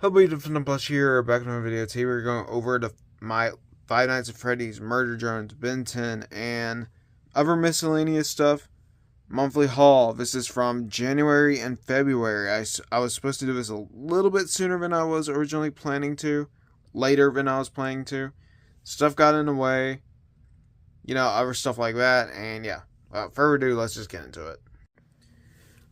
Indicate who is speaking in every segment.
Speaker 1: Hello, Fnaf Plush here, back in my video. Today we're going over my Five Nights at Freddy's, Murder Drones, Ben 10, and other miscellaneous stuff. Monthly haul. This is from January and February. I was supposed to do this a little bit sooner than I was originally planning to. Later than I was planning to. Stuff got in the way. Other stuff like that. And yeah, without further ado, let's just get into it.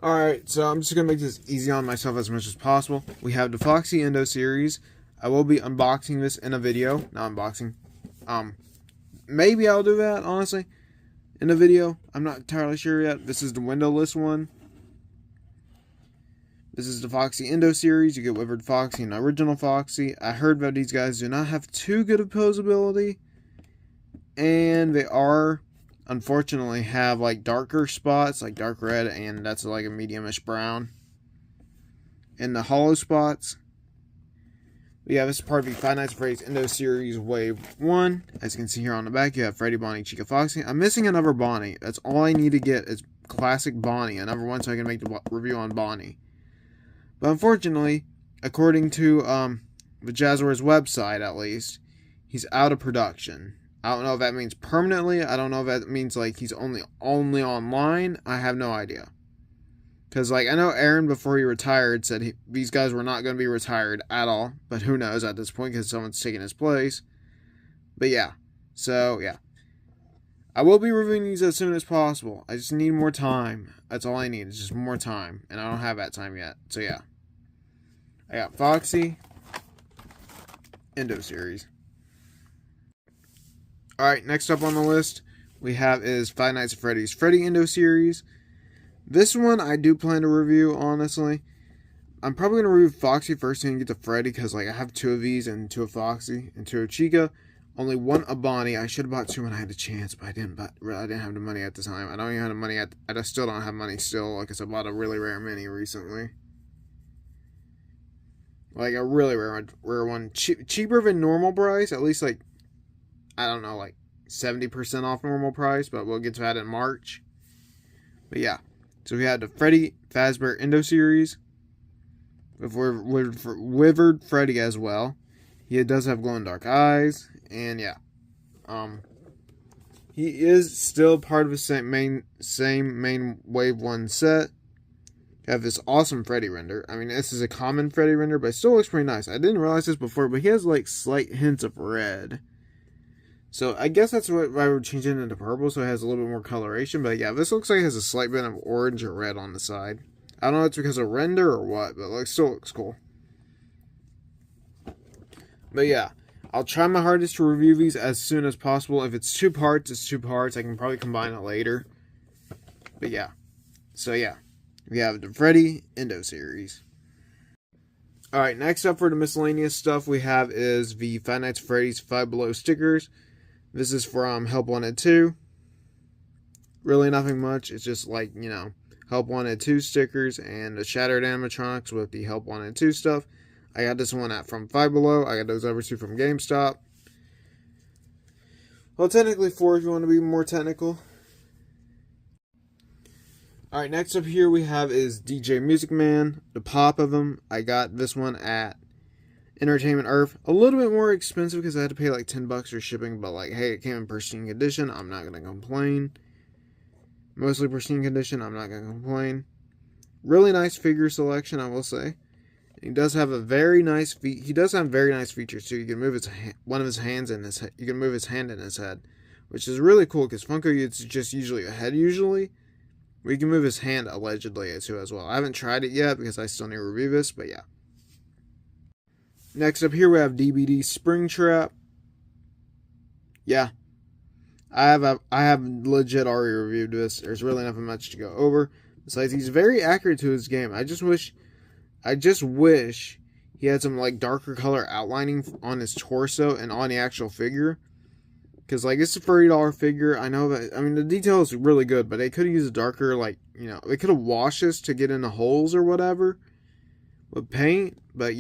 Speaker 1: Alright, so I'm just going to make this easy on myself as much as possible. We have the Foxy Endo series. I will be unboxing this in a video. Not unboxing. Maybe I'll do that, honestly, in a video. I'm not entirely sure yet. This is the windowless one. This is the Foxy Endo series. You get Withered Foxy and Original Foxy. I heard that these guys do not have too good of posability. And they are, unfortunately, have like darker spots, like dark red, and that's like a mediumish brown. In the hollow spots, yeah, this is part of the Five Nights at Freddy's Endo Series Wave 1. As you can see here on the back, you have Freddy, Bonnie, Chica, Foxy. I'm missing another Bonnie. That's all I need to get is classic Bonnie, another one, so I can make the review on Bonnie. But unfortunately, according to the Jazzwares website, at least, he's out of production. I don't know if that means permanently. I don't know if that means like he's only online. I have no idea. Because like I know Aaron before he retired said these guys were not going to be retired at all. But who knows at this point because someone's taking his place. But yeah. So yeah. I will be reviewing these as soon as possible. I just need more time. That's all I need. It's just more time. And I don't have that time yet. So yeah. I got Foxy. Endo series. Alright, next up on the list we have is Five Nights at Freddy's Freddy Endo series. This one I do plan to review, honestly. I'm probably going to review Foxy first and get to Freddy because like I have two of these and two of Foxy and two of Chica. Only one of Bonnie. I should have bought two when I had a chance, but I didn't have the money at the time. I don't even have the money I still don't have money still. Like I said, I bought a really rare mini recently. Like a really rare one. Cheaper than normal price, at least like I don't know, like 70% off normal price, but we'll get to that in March. But yeah. So we had the Freddy Fazbear Endo series with Withered Freddy as well. He does have glow in dark eyes, and yeah, he is still part of the same main Wave 1 set. You have this awesome Freddy render. I mean, this is a common Freddy render, but it still looks pretty nice. I didn't realize this before, but he has like slight hints of red. So I guess that's what I would change it into purple, so it has a little bit more coloration. But yeah, this looks like it has a slight bit of orange or red on the side. I don't know if it's because of render or what, but it still looks cool. But yeah, I'll try my hardest to review these as soon as possible. If it's two parts, it's two parts. I can probably combine it later. But yeah. So yeah, we have the Freddy Endo series. Alright, next up for the miscellaneous stuff we have is the Five Nights at Freddy's Five Below stickers. This is from Help Wanted 2. Really nothing much. It's just like, Help Wanted 2 stickers and the Shattered animatronics with the Help Wanted 2 stuff. I got this one from Five Below. I got those other two from GameStop. Well, technically 4 if you want to be more technical. Alright, next up here we have is DJ Music Man. The pop of him. I got this one at Entertainment Earth. A little bit more expensive because I had to pay like $10 for shipping, but like, hey, it came in pristine condition. I'm not going to complain. Mostly pristine condition. I'm not going to complain. Really nice figure selection, I will say. He does have very nice features too. You can move one of his hands in his head. You can move his hand in his head, which is really cool because Funko it's just usually a head usually. We can move his hand allegedly too as well. I haven't tried it yet because I still need to review this, but yeah. Next up here we have DBD Springtrap. Yeah. I have legit already reviewed this. There's really nothing much to go over. Besides, he's very accurate to his game. I just wish he had some like darker color outlining on his torso and on the actual figure. Because, like, it's a $30 figure. I know that, I mean, the detail is really good, but they could have used a darker, like, they could have washed this to get in the holes or whatever with paint, but,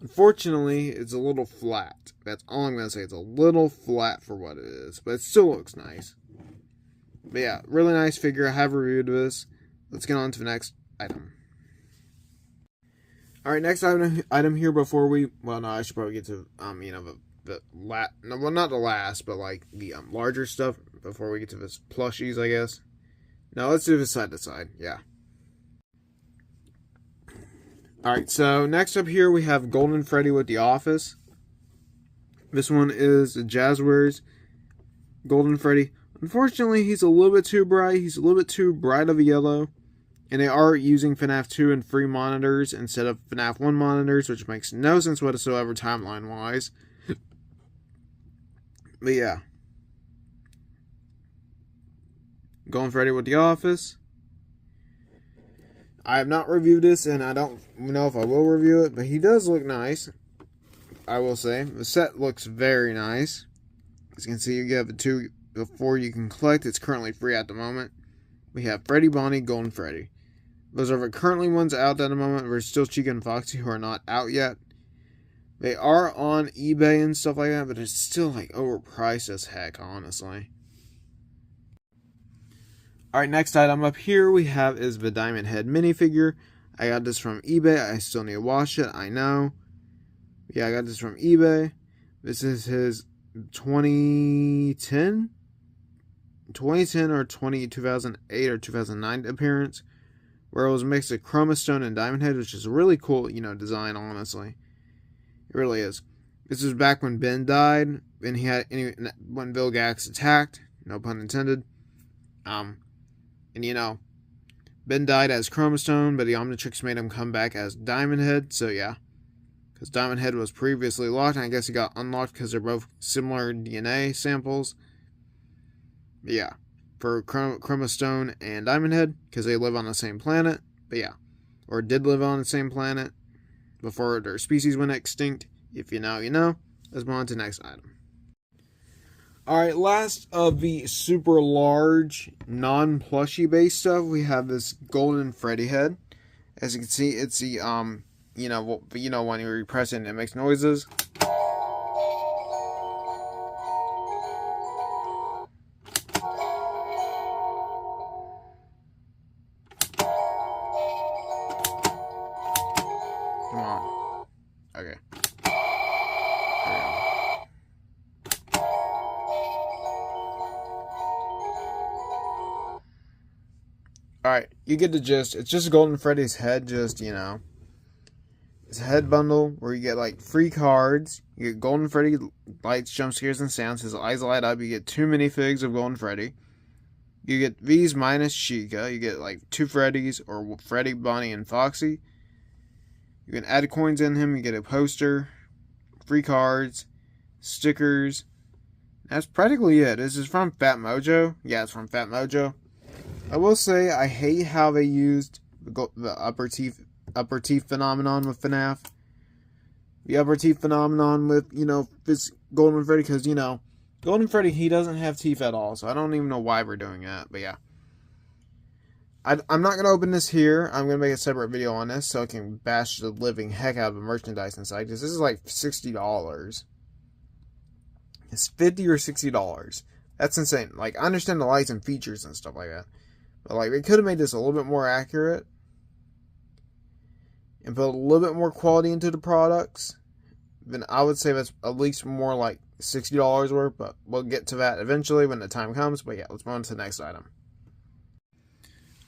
Speaker 1: unfortunately, it's a little flat. That's all I'm going to say. It's a little flat for what it is, but it still looks nice. But yeah, really nice figure. I have reviewed this. Let's get on to the next item. Alright, next item here before we... Well, no, I should probably get to, well, not the last, but, like, the larger stuff before we get to this plushies, I guess. No, let's do this side to side, yeah. Alright, so next up here we have Golden Freddy with The Office. This one is the Jazzwares Golden Freddy. Unfortunately, he's a little bit too bright. He's a little bit too bright of a yellow. And they are using Fnaf 2 and free monitors instead of Fnaf 1 monitors, which makes no sense whatsoever timeline-wise. But yeah. Golden Freddy with The Office. I have not reviewed this, and I don't know if I will review it, but he does look nice. I will say. The set looks very nice. As you can see, you have the two before you can collect. It's currently free at the moment. We have Freddy, Bonnie, Golden Freddy. Those are the currently ones out at the moment. There's still Chica and Foxy who are not out yet. They are on eBay and stuff like that, but it's still like overpriced as heck, honestly. Alright, next item up here we have is the Diamond Head minifigure. I got this from eBay. I still need to wash it, I know. Yeah, I got this from eBay. This is his 2010 or 2008 or 2009 appearance, where it was a mix of Chroma Stone and Diamond Head, which is a really cool, design, honestly. It really is. This was back when Ben died, and when Bill Gax attacked, no pun intended. And Ben died as Chroma Stone, but the Omnitrix made him come back as Diamond Head, so yeah. Because Diamond Head was previously locked, and I guess he got unlocked because they're both similar DNA samples. But yeah, for Chroma Stone and Diamond Head, because they live on the same planet. But yeah, or did live on the same planet before their species went extinct. If you know, you know. Let's move on to the next item. Alright, last of the super large, non-plushie based stuff, we have this Golden Freddy head. As you can see, it's the, when you press it, it makes noises. Come on. Okay. Alright, you get the gist. It's just Golden Freddy's head, just, It's a head bundle where you get, like, free cards. You get Golden Freddy lights, jump scares, and sounds. His eyes light up. You get 2 minifigs of Golden Freddy. You get these minus Chica. You get, like, 2 Freddys, or Freddy, Bonnie, and Foxy. You can add coins in him. You get a poster, free cards, stickers. That's practically it. This is from Fat Mojo. Yeah, it's from Fat Mojo. I will say I hate how they used the upper teeth phenomenon with Fnaf. The upper teeth phenomenon with, this Golden Freddy, because, Golden Freddy, he doesn't have teeth at all, so I don't even know why we're doing that, but yeah. I'm not going to open this here. I'm going to make a separate video on this so I can bash the living heck out of the merchandise inside, because this is like $60. It's $50 or $60. That's insane. Like, I understand the lights and features and stuff like that, but, like, they could have made this a little bit more accurate and put a little bit more quality into the products. Then I would say that's at least more like $60 worth, but we'll get to that eventually when the time comes. But yeah, let's move on to the next item.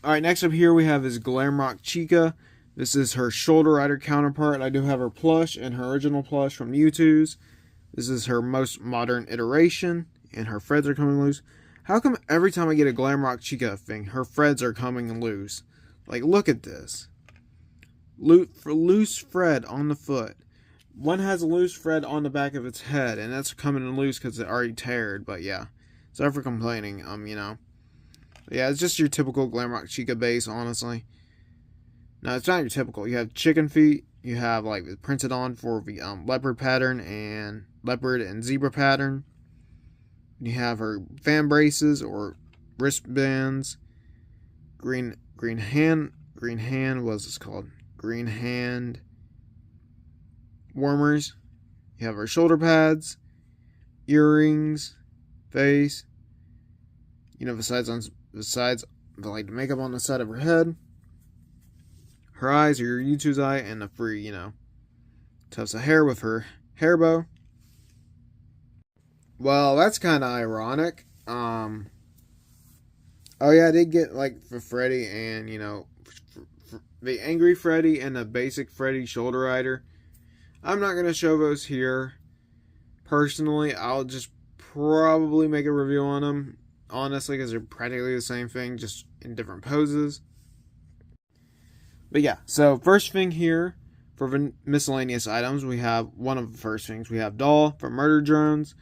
Speaker 1: Alright, next up here we have is Glamrock Chica. This is her shoulder rider counterpart. I do have her plush and her original plush from U2's. This is her most modern iteration, and her threads are coming loose. How come every time I get a Glamrock Chica thing, her threads are coming loose? Like, look at this. Loose thread on the foot. One has a loose thread on the back of its head, and that's coming loose because it already teared, but yeah. Sorry for complaining, Yeah, it's just your typical Glamrock Chica base, honestly. No, it's not your typical. You have chicken feet. You have, like, printed on for the leopard pattern and leopard and zebra pattern. You have her fan braces or wristbands. Green hand, what's this called? Green hand warmers. You have her shoulder pads, earrings, face. Besides like the makeup on the side of her head. her eyes are your U2's eye, and a free, tufts of hair with her hair bow. Well, that's kind of ironic. Oh yeah, I did get like for Freddy and the angry Freddy and the basic Freddy shoulder rider. I'm not gonna show those here. Personally, I'll just probably make a review on them. Honestly, because they're practically the same thing, just in different poses. But yeah, so first thing here for the miscellaneous items, we have one of the first things. We have Doll from Murder Drones.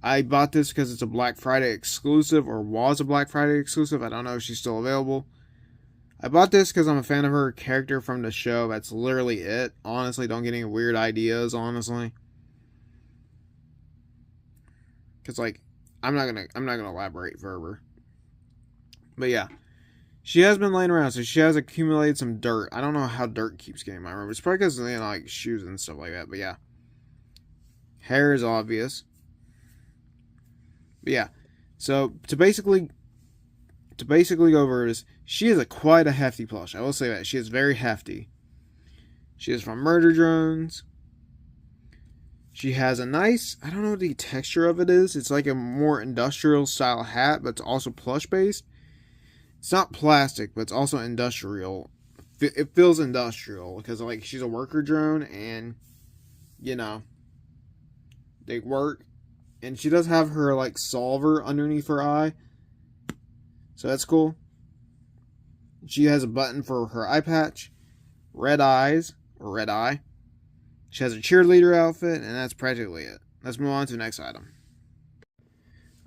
Speaker 1: I bought this because it's a Black Friday exclusive, or was a Black Friday exclusive. I don't know if she's still available. I bought this because I'm a fan of her character from the show. That's literally it. Honestly, don't get any weird ideas, honestly. Because, like, I'm not gonna elaborate further. But yeah. She has been laying around, so she has accumulated some dirt. I don't know how dirt keeps getting my room. It's probably because like shoes and stuff like that. But yeah, hair is obvious. But yeah, so to basically go over this, she is quite a hefty plush. I will say that she is very hefty. She is from Murder Drones. She has a nice, I don't know what the texture of it is. It's like a more industrial style hat, but it's also plush based. It's not plastic, but it's also industrial. It feels industrial because, like, she's a worker drone and, they work. And she does have her, like, solver underneath her eye. So that's cool. She has a button for her eye patch. Red eyes, or red eye. She has a cheerleader outfit, and that's practically it. Let's move on to the next item.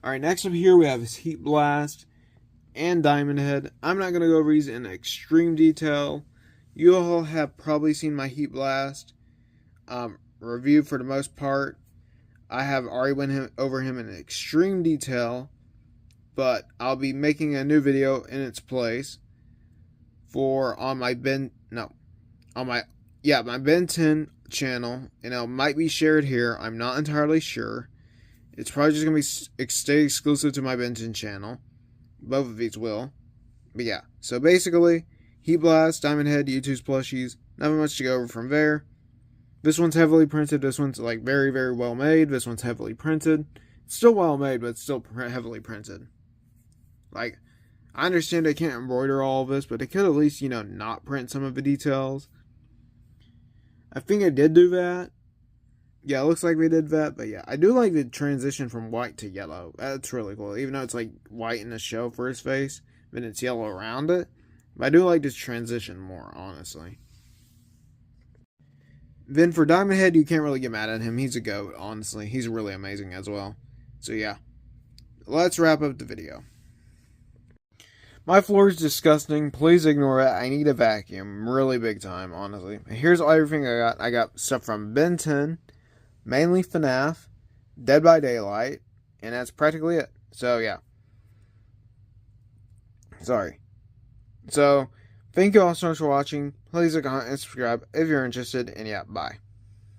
Speaker 1: Alright, next up here we have this Heat Blast and Diamond Head. I'm not going to go over these in extreme detail. You all have probably seen my Heat Blast review for the most part. I have already went over him in extreme detail, but I'll be making a new video in its place on my Ben 10 channel, and it might be shared here. I'm not entirely sure. It's probably just going to stay exclusive to my Ben 10 channel. Both of these will. But yeah, so basically, Heat Blast, Diamond Head, U2's plushies. Not much to go over from there. This one's heavily printed. This one's like very, very well made. This one's heavily printed. It's still well made, but it's still heavily printed. Like, I understand they can't embroider all of this, but they could at least, not print some of the details. I think I did do that. Yeah, it looks like they did that, but yeah, I do like the transition from white to yellow. That's really cool, even though it's like white in the show for his face, then it's yellow around it. But I do like this transition more, honestly. Then for Diamond Head, you can't really get mad at him. He's a goat, honestly. He's really amazing as well. So yeah, let's wrap up the video. My floor is disgusting. Please ignore it. I need a vacuum. Really big time, honestly. Here's everything I got. I got stuff from Ben 10. Mainly Fnaf, Dead by Daylight, and that's practically it. So, yeah. Sorry. So, thank you all so much for watching. Please like, comment, and subscribe if you're interested, and yeah, bye.